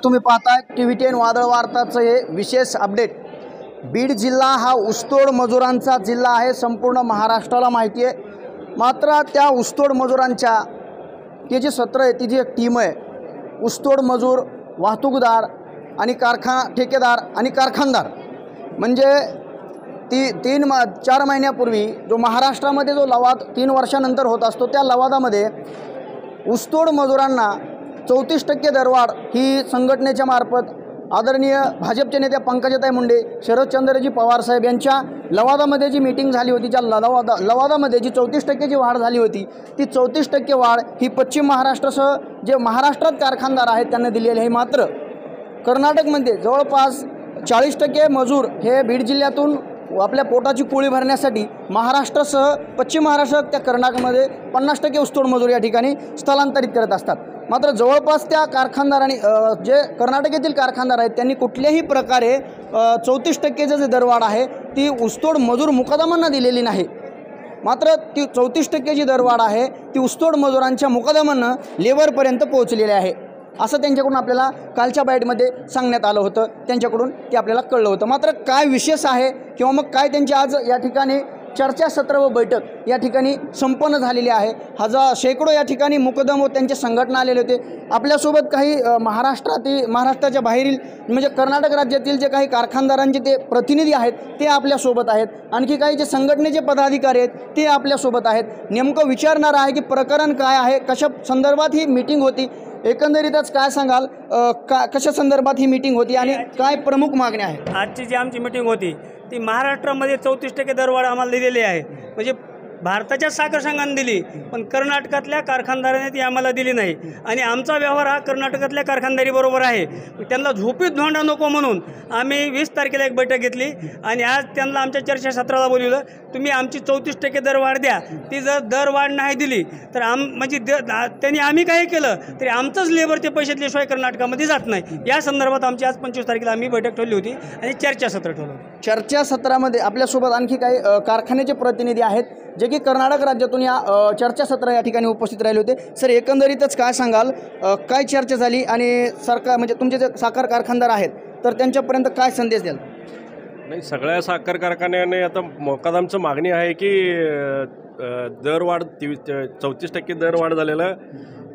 तुम्ही पाहताय TV10 वादळ वार्ताचं हे विशेष अपडेट। बीड जिल्हा हा ऊसतोड मजुरांचा जिल्हा आहे, संपूर्ण महाराष्ट्राला माहिती आहे। मात्र त्या ऊसतोड मजुरांच्या ती जी सत्र आहे, ती जी एक टीम आहे, ऊसतोड मजूर, वाहतूकदार आणि ठेकेदार आणि कारखानदार, म्हणजे ती 4 महिन्यापूर्वी जो महाराष्ट्रामध्ये जो लवाद 3 वर्षानंतर होत असतो, त्या लवादामध्ये ऊसतोड मजुरांना 34% दरवाढ ही संघटनेच्या मार्फत आदरणीय भाजपचे नेते पंकजाताई मुंडे, शरदचंद्रजी पवार साहेब यांच्या लवादामध्ये जी मीटिंग झाली होती, ज्या लवादामध्ये जी 34% वाढ झाली होती, ती 34% वाढ ही पश्चिम महाराष्ट्रासह जे महाराष्ट्रात कारखानदार आहेत त्यांना दिलेली आहे। मात्र कर्नाटकमध्ये जवळपास 40% मजूर हे बीड जिल्ह्यातून आपल्या पोटाची पोळी भरण्यासाठी महाराष्ट्रासह पश्चिम महाराष्ट्रात त्या कर्नाटकमध्ये 50% ऊसतोड मजूर या ठिकाणी स्थलांतरित करत असतात। मात्र जवळपास त्या कारखानदारांनी जे कर्नाटकातील कारखानदार आहेत त्यांनी कुठल्याही प्रकारे 34% जे दरवाढ आहे ती ऊसतोड मजूर मुकादमांना दिलेली नाही। मात्र ती 34% जी दरवाढ आहे ती ऊसतोड मजुरांच्या मुकादमांना लेबरपर्यंत पोहोचलेली आहे, असं त्यांच्याकडून आपल्याला कालच्या बाईटमध्ये सांगण्यात आलं होतं, त्यांच्याकडून ते आपल्याला कळलं होतं। मात्र काय विशेष आहे किंवा मग काय त्यांची आज या ठिकाणी चर्चासत्र व बैठक या ठिकाणी संपन्न झालेली आहे। शेकडो या ठिकाणी मुकदम व त्यांचे संघटना आलेले होते। आपल्यासोबत काही महाराष्ट्राच्या बाहेरील म्हणजे कर्नाटक राज्यातील जे काही कारखानदारांचे ते प्रतिनिधी आहेत ते आपल्यासोबत आहेत, आणखी काही जे संघटनेचे पदाधिकारी आहेत ते आपल्यासोबत आहेत। नेमकं विचारणार आहे की प्रकरण काय आहे, कशा संदर्भात ही मीटिंग होती, एकंदरीतच काय सांगाल, कशा संदर्भात ही मीटिंग होती आणि काय प्रमुख मागण्या आहेत? आजची जी आमची मीटिंग होती ती महाराष्ट्रामध्ये 34% दरवाढ आम्हाला दिलेली आहे, म्हणजे भारताच्या साखर संघाने दिली, पण कर्नाटकातल्या कारखानदाराने ती आम्हाला दिली नाही। आणि आमचा व्यवहार हा कर्नाटकातल्या कारखानदारीबरोबर आहे। त्यांना झोपीत धोंडा नको म्हणून आम्ही 20 तारखेला एक बैठक घेतली आणि आज त्यांना आमच्या चर्चासत्राला बोलवलं। तुम्ही आमची 34% दरवाढ द्या, ती जर दरवाढ नाही दिली तर म्हणजे त्यांनी आम्ही काही केलं तरी आमचंच लेबरचे पैसे दिल्याशिवाय कर्नाटकामध्ये जात नाही। या संदर्भात आमची आज 25 तारखेला आम्ही बैठक ठेवली होती आणि चर्चासत्र ठेवलं होतं। चर्चासत्रामध्ये आपल्यासोबत आणखी काही कारखान्याचे प्रतिनिधी आहेत जे की कर्नाटक राज्यातून या चर्चासत्र या ठिकाणी उपस्थित राहिले होते। सर, एकंदरीतच काय सांगाल, काय चर्चा झाली आणि सरकार म्हणजे तुमचे जे साखर कारखानदार आहेत तर त्यांच्यापर्यंत काय संदेश द्याल? नाही, सगळ्या साखर कारखान्याने आता मुकादमचं मागणी आहे की दरवाढ 34% दरवाढ झालेलं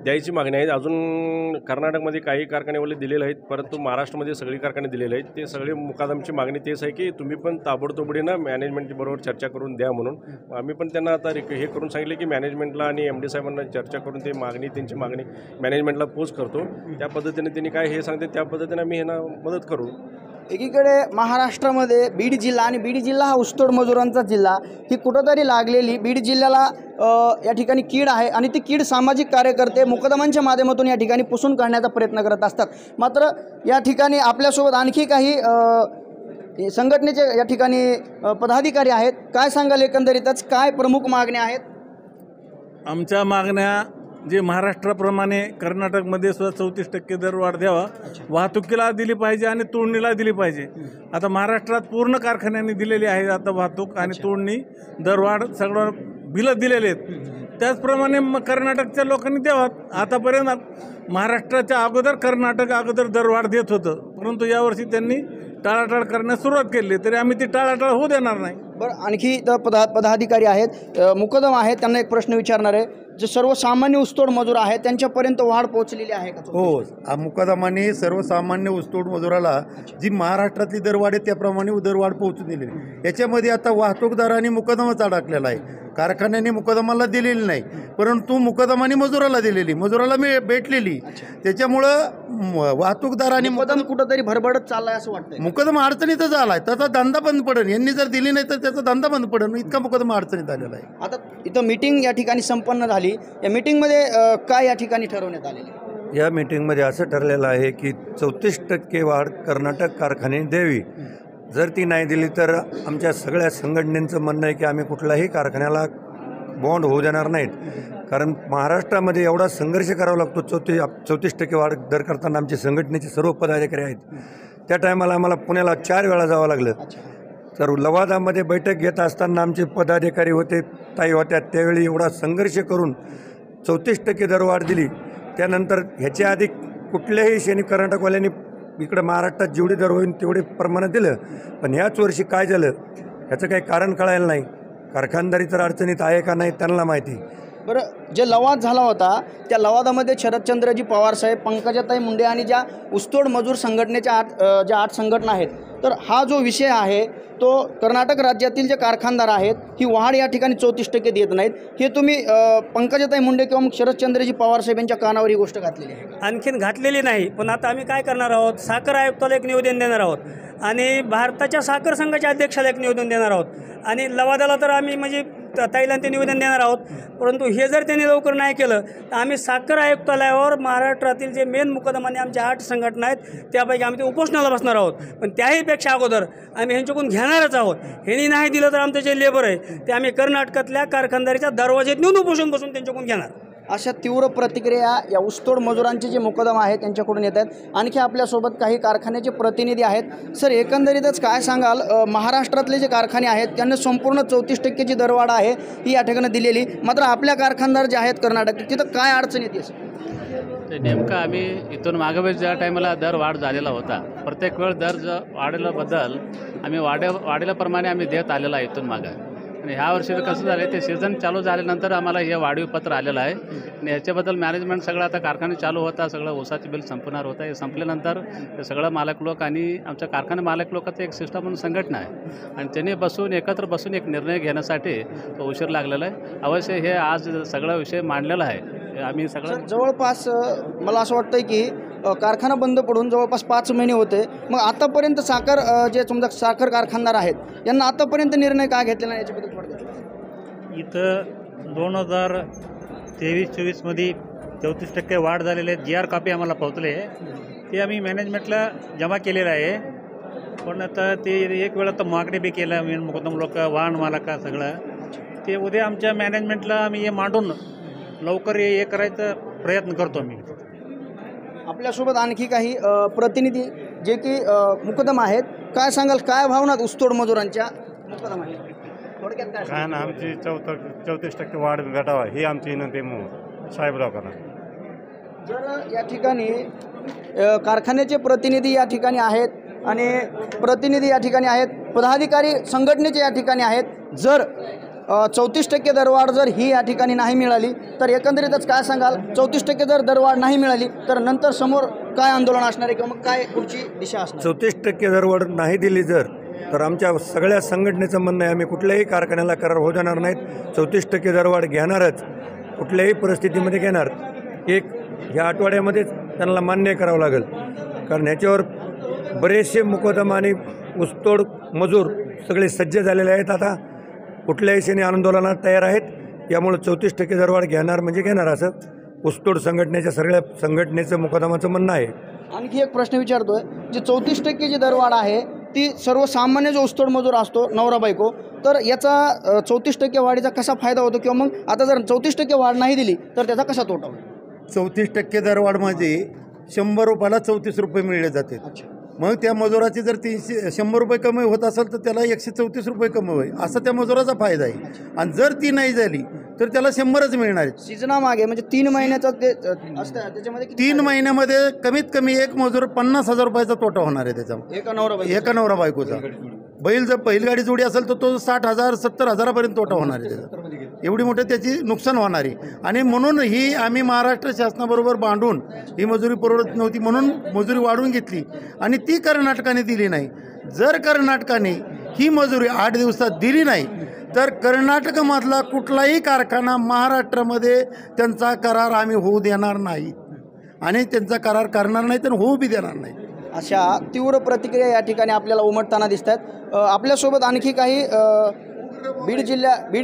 द्यायची मागणी आहे। अजून कर्नाटकमध्ये काही कारखान्यावाले दिलेले आहेत, परंतु महाराष्ट्रामध्ये सगळी कारखाने दिलेले आहेत। ते सगळी मुकादमची मागणी तेच आहे की तुम्ही पण ताबडतोबीनं मॅनेजमेंटबरोबर चर्चा करून द्या म्हणून आम्ही पण त्यांना आता हे करून सांगितले की मॅनेजमेंटला आणि MD साहेबांना चर्चा करून ते त्यांची मागणी मॅनेजमेंटला पोच करतो। त्या पद्धतीने त्यांनी काय हे सांगते त्या पद्धतीने आम्ही ह्यांना मदत करू। एकीकडे महाराष्ट्रामध्ये बीड जिल्हा आणि बीड जिल्हा हा ऊसतोड मजुरांचा जिल्हा, ही कुठंतरी लागलेली बीड जिल्ह्याला या ठिकाणी कीड आहे आणि ती कीड सामाजिक कार्यकर्ते मुकदमांच्या माध्यमातून या ठिकाणी पुसून काढण्याचा प्रयत्न करत असतात। मात्र या ठिकाणी आपल्यासोबत आणखी काही संघटनेचे या ठिकाणी पदाधिकारी आहेत, काय सांगाल एकंदरीतच काय प्रमुख मागण्या आहेत? आमच्या मागण्या जे महाराष्ट्राप्रमाणे कर्नाटकमध्ये सुद्धा 34% दरवाढ द्यावा, वाहतुकीला दिली पाहिजे आणि तोडणीला दिली पाहिजे। आता महाराष्ट्रात पूर्ण कारखान्यांनी दिलेली आहे आता वाहतूक आणि तोडणी दरवाढ सगळं बिलं दिलेले आहेत। त्याचप्रमाणे कर्नाटकच्या लोकांनी द्यावा। आतापर्यंत महाराष्ट्राच्या अगोदर कर्नाटक दरवाढ देत होतं, परंतु यावर्षी त्यांनी टाळाटाळ करण्यास सुरुवात केली, तरी आम्ही ती टाळाटाळ होऊ देणार नाही। बरं, आणखी पदाधिकारी आहेत, मुकदम आहेत, त्यांना एक प्रश्न विचारणार आहे, जे सर्वसामान्य ऊसतोड मजूर आहेत त्यांच्यापर्यंत वाढ पोहोचलेली आहे का? हो, मुकदमाने सर्वसामान्य ऊसतोड मजुराला जी महाराष्ट्रातली दरवाढ आहे त्याप्रमाणे दरवाढ पोहोचून दिलेली। याच्यामध्ये आता वाहतूकदारांनी मुकदमाच अडकलेला आहे, कारखान्याने मुकदमाला दिलेली नाही, परंतु मुकदमाने मजुराला दिलेली, मजुराला भेटलेली। त्याच्यामुळं वाहतूकदारांनी मुकदम कुठंतरी भरभरत चाललाय असं वाटतं। मुकदमा अडचणीतच आलाय, त्याचा धंदा बंद पडेल, यांनी जर दिली नाही तर त्याचा धंदा बंद पडेल, इतका मुकदमा अडचणीत आलेला आहे। आता इथं मीटिंग या ठिकाणी संपन्न झाली, या मीटिंगमध्ये काय या ठिकाणी ठरवण्यात आलेले? या मीटिंगमध्ये असं ठरलेलं आहे की 34% वाढ कर्नाटक कारखान्याने द्यावी। जर ती नाही दिली तर आमच्या सगळ्या संघटनेचं म्हणणं आहे की आम्ही कुठल्याही कारखान्याला बॉन्ड होऊ देणार नाहीत, कारण महाराष्ट्रामध्ये एवढा संघर्ष करावा लागतो। 34% वाढ दर करताना आमचे संघटनेचे सर्व पदाधिकारी आहेत, त्या टायमाला आम्हाला पुण्याला 4 वेळा जावं लागलं। तर लवादामध्ये बैठक घेत असताना आमचे पदाधिकारी होते, ताई होत्या, त्यावेळी एवढा संघर्ष करून 34% दरवाढ दिली। त्यानंतर ह्याच्या आधी कुठल्याही शेणी कर्नाटकवाल्यांनी इकडं महाराष्ट्रात जेवढे दर होईल तेवढे प्रमाणात दिलं, पण ह्याच वर्षी काय झालं ह्याचं काही कारण कळायला नाही. कारखानदारी तर अडचणीत आहे का नाही त्यांना माहिती. बरं, जे लवाद झाला होता त्या लवादामध्ये शरदचंद्रजी पवार साहेब, पंकजाताई मुंडे आणि ज्या ऊसतोड मजूर संघटनेच्या ज्या 8 संघटना आहेत, तर हा जो विषय आहे तो कर्नाटक राज्यातील जे कारखानदार आहेत ही वाढ या ठिकाणी 34% देत नाहीत. हे तुम्ही पंकजाताई मुंडे किंवा मग शरदचंद्रजी पवार साहेब यांच्या कानावर ही गोष्ट घातलेली आहे? आणखीन घातलेली नाही, पण आता आम्ही काय करणार आहोत, साखर आयुक्ताला एक निवेदन देणार आहोत आणि भारताच्या साखर संघाच्या अध्यक्षाला एक निवेदन देणार आहोत आणि लवादाला तर आम्ही म्हणजे ताईला ते निवेदन देणार आहोत. परंतु हे जर त्यांनी लवकर नाही केलं तर आम्ही साखर आयुक्तालयावर महाराष्ट्रातील जे मेन मुकदमाने आमच्या 8 संघटना आहेत त्यापैकी आम्ही ते उपोषणाला बसणार आहोत. पण त्याहीपेक्षा अगोदर आम्ही ह्यांच्याकडून घेणारच आहोत. ह्यांनी नाही दिलं तर आमचं जे लेबर आहे ते आम्ही कर्नाटकातल्या कारखानदारीच्या दरवाजेत नेऊन उपोषण बसून त्यांच्याकडून घेणार. अशा तीव्र प्रतिक्रिया या ऊसतोड मजुरांचे जे मुकदमा आहेत त्यांच्याकडून येत आहेत. आणखी आपल्यासोबत काही कारखान्याचे प्रतिनिधी आहेत. सर, एकंदरीतच काय सांगाल, महाराष्ट्रातले जे कारखाने आहेत त्यांना संपूर्ण 34% दरवाढ आहे ही या ठिकाणी दिलेली, मात्र आपल्या कारखानदार जे आहेत कर्नाटक तिथं काय अडचण येते? ते नेमकं आम्ही इथून मागे ज्या टायमाला दर वाढ झालेला होता, प्रत्येक वेळ दर वाढल्याबद्दल आम्ही वाढल्याप्रमाणे आम्ही देत आलेला आहे इथून मागं. आणि ह्या वर्षी कसं झालं ते सीझन चालू झाल्यानंतर आम्हाला हे वाढीव पत्र आलेलं आहे आणि याच्याबद्दल मॅनेजमेंट सगळं आता कारखाने चालू होता, सगळं ऊसाचे बिल संपणार होतं. हे संपल्यानंतर ते सगळं मालक लोक आणि आमच्या कारखाने मालक लोकांचं एक सिस्टम म्हणून संघटना आहे आणि त्यांनी एकत्र बसून एक निर्णय घेण्यासाठी तो उशीर लागलेला आहे. अवश्य हे आज सगळा विषय मांडलेला आहे. आम्ही सगळं जवळपास मला असं वाटतं की कारखाना बंद पडून जवळपास 5 महिने होते. मग आतापर्यंत जे समजा साखर कारखानदार आहेत यांना आतापर्यंत निर्णय काय घेतलेला नाही याच्याबद्दल थोडक्यात? इथं 2023-24मध्ये 34% वाढ झालेले आहेत. GR कॉपी आम्हाला पोहोचले, ते आम्ही मॅनेजमेंटला जमा केलेलं आहे. पण आता ते एक वेळ आता मागणी बी केलं मी मुकदम लोक वाहन मालका सगळं ते उद्या आमच्या मॅनेजमेंटला आम्ही हे मांडून लवकर हे करायचा प्रयत्न करतो आम्ही. आपल्यासोबत आणखी काही प्रतिनिधी जे की मुकदम आहेत, काय सांगाल, काय भावनात ऊसतोड मजुरांच्या मुकदम आहेत? थोडक्यात काय ना आमची 34% वाढ भेटावा ही आमची विनंती साहेबरावकांना. जर या ठिकाणी कारखान्याचे प्रतिनिधी या ठिकाणी आहेत आणि प्रतिनिधी या ठिकाणी आहेत, पदाधिकारी संघटनेचे या ठिकाणी आहेत, जर 34% दरवाढ जर ही या ठिकाणी नाही मिळाली तर एकंदरीतच काय सांगाल? 34% जर दरवाढ नाही मिळाली तर नंतर समोर काय आंदोलन असणार आहे किंवा मग काय पुढची दिशा असणार? 34% दरवाढ नाही दिली तर आमच्या सगळ्या संघटनेचं म्हणणं आहे आम्ही कुठल्याही कारखान्याला करार होऊ देणार नाहीत. 34% दरवाढ घेणारच, कुठल्याही परिस्थितीमध्ये घेणार. ह्या आठवड्यामध्येच त्यांना मान्य करावं लागेल, कारण ह्याच्यावर बरेचसे मुकदमा आणि ऊसतोड मजूर सगळे सज्ज झालेले आहेत. आता कुठल्याही क्षणी आंदोलनात तयार आहेत. यामुळे 34% दरवाढ घेणार म्हणजे घेणार असं ऊसतोड संघटनेच्या सगळ्या संघटनेचं मुकदमाचं म्हणणं आहे. आणखी एक प्रश्न विचारतोय, जी 34% जी दरवाढ आहे ती सर्वसामान्य जो ऊसतोड मजूर असतो नवरा बायको, तर याचा 34% वाढीचा कसा फायदा होतो किंवा मग आता जर 34% वाढ नाही दिली तर त्याचा कसा तोटा होईल? 34% दरवाढ म्हणजे 100 रुपयाला 34 रुपये मिळले जाते. मग त्या मजुराची जर 100 रुपये कमाई होत असेल तर त्याला 134 रुपये कमाई होईल, असा त्या मजुराचा फायदा आहे. आणि जर ती नाही झाली तर त्याला 100च मिळणार आहे. सीझनामागे म्हणजे 3 महिन्याचं ते असतं, त्याच्यामध्ये 3 महिन्यामध्ये कमीत कमी एक मजूर 50,000 रुपयाचा तोटा होणार आहे त्याचा, एका नवरा बायकोचा. बैलगाडी जोडी असेल तर तो 60,000 70,000पर्यंत तोटा होणार आहे त्याचा. एवढी मोठी त्याची नुकसान होणार आहे. आणि म्हणून ही आम्ही महाराष्ट्र शासनाबरोबर बांधून ही मजुरी परवडत नव्हती म्हणून मजुरी वाढवून घेतली आणि ती कर्नाटकाने दिली नाही. जर कर्नाटकाने ही मजुरी 8 दिवसात दिली नाही तर कर्नाटकमधला कुठलाही कारखाना महाराष्ट्रामध्ये त्यांचा करार आम्ही होऊ देणार नाही आणि त्यांचा करार करणार नाही तर होऊ बी देणार नाही. अशा तीव्र प्रतिक्रिया या ठिकाणी आपल्याला उमटताना दिसत आहेत. आपल्यासोबत आणखी काही बीड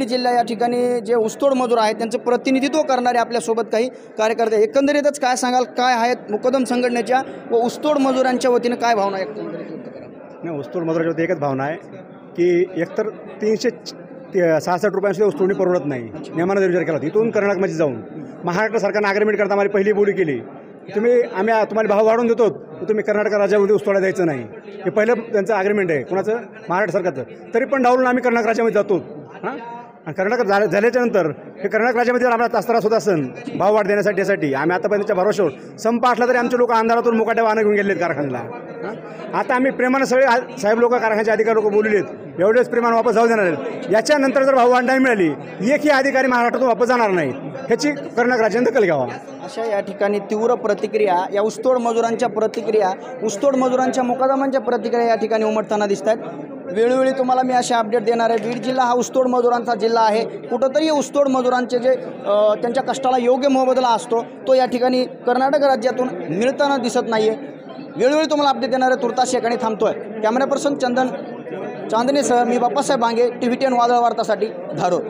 जिल्हा या ठिकाणी जे ऊसतोड मजूर आहेत त्यांचं प्रतिनिधित्व करणारे आपल्यासोबत काही कार्यकर्ते. एकंदरीतच काय सांगाल, काय आहेत मुकदम संघटनेच्या व ऊसतोड मजुरांच्या वतीनं काय भावना एकंदरीत करा? नाही, ऊसतोड मजुरांच्या वतीने एकच भावना आहे की एकतर 366 रुपयांमध्ये ऊसतोडणी परवडत नाही. नियमानं जर विचार केला इथून कर्नाटकमध्ये जाऊन महाराष्ट्र सरकारनं अग्रीमेंट करता आम्हाला पहिली बोली केली, आम्ही तुम्हाला भाव वाढवून देतो, तुम्ही कर्नाटक राज्यामध्ये ऊसतोडा द्यायचं नाही. हे पहिलं त्यांचं अग्रीमेंट आहे, कोणाचं? महाराष्ट्र सरकारचं. तरी पण डावलून आम्ही कर्नाटक राज्यामध्ये जातो. हां, आणि कर्नाटक झाल्याच्या नंतर हे कर्नाटक राज्यामध्ये जर आम्हाला त्रास होत असेल भाववाढ देण्यासाठी यासाठी आम्ही आतापर्यंतच्या भरोश्यावर संप असला तरी आमचे लोक अंधारातून मुकाट्या वाहनं घेऊन गेलेत कारखान्याला. आता आम्ही प्रेमानं सगळे साहेब लोक कारखान्याचे अधिकारी लोक बोललेत एवढेच प्रेमानं वापस जाऊ देणार आहेत. याच्यानंतर जर भाववाढ नाही मिळाली एकही अधिकारी महाराष्ट्रातून वापस जाणार नाही. ह्याची कर्नाटक राज्याने दखल घ्यावा. अशा या ठिकाणी तीव्र प्रतिक्रिया, या ऊसतोड मजुरांच्या प्रतिक्रिया, ऊसतोड मजुरांच्या मुकादमांच्या प्रतिक्रिया या ठिकाणी उमटताना दिसत आहेत. वेळोवेळी तुम्हाला मी असे अपडेट देणार आहे. बीड जिल्हा हा ऊसतोड मजुरांचा जिल्हा आहे. कुठंतरी ऊसतोड मजुरांचे जे त्यांच्या कष्टाला योग्य मोबदला असतो तो या ठिकाणी कर्नाटक राज्यातून मिळताना दिसत नाही आहे. वेळोवेळी तुम्हाला अपडेट देणार आहे. तुर्तास या ठिकाणी थांबतोय. कॅमेरा पर्सन चंदन चांदणेसह मी बाप्पासाहेब भांगे, TV10 वादळ वार्तासाठी धारूर.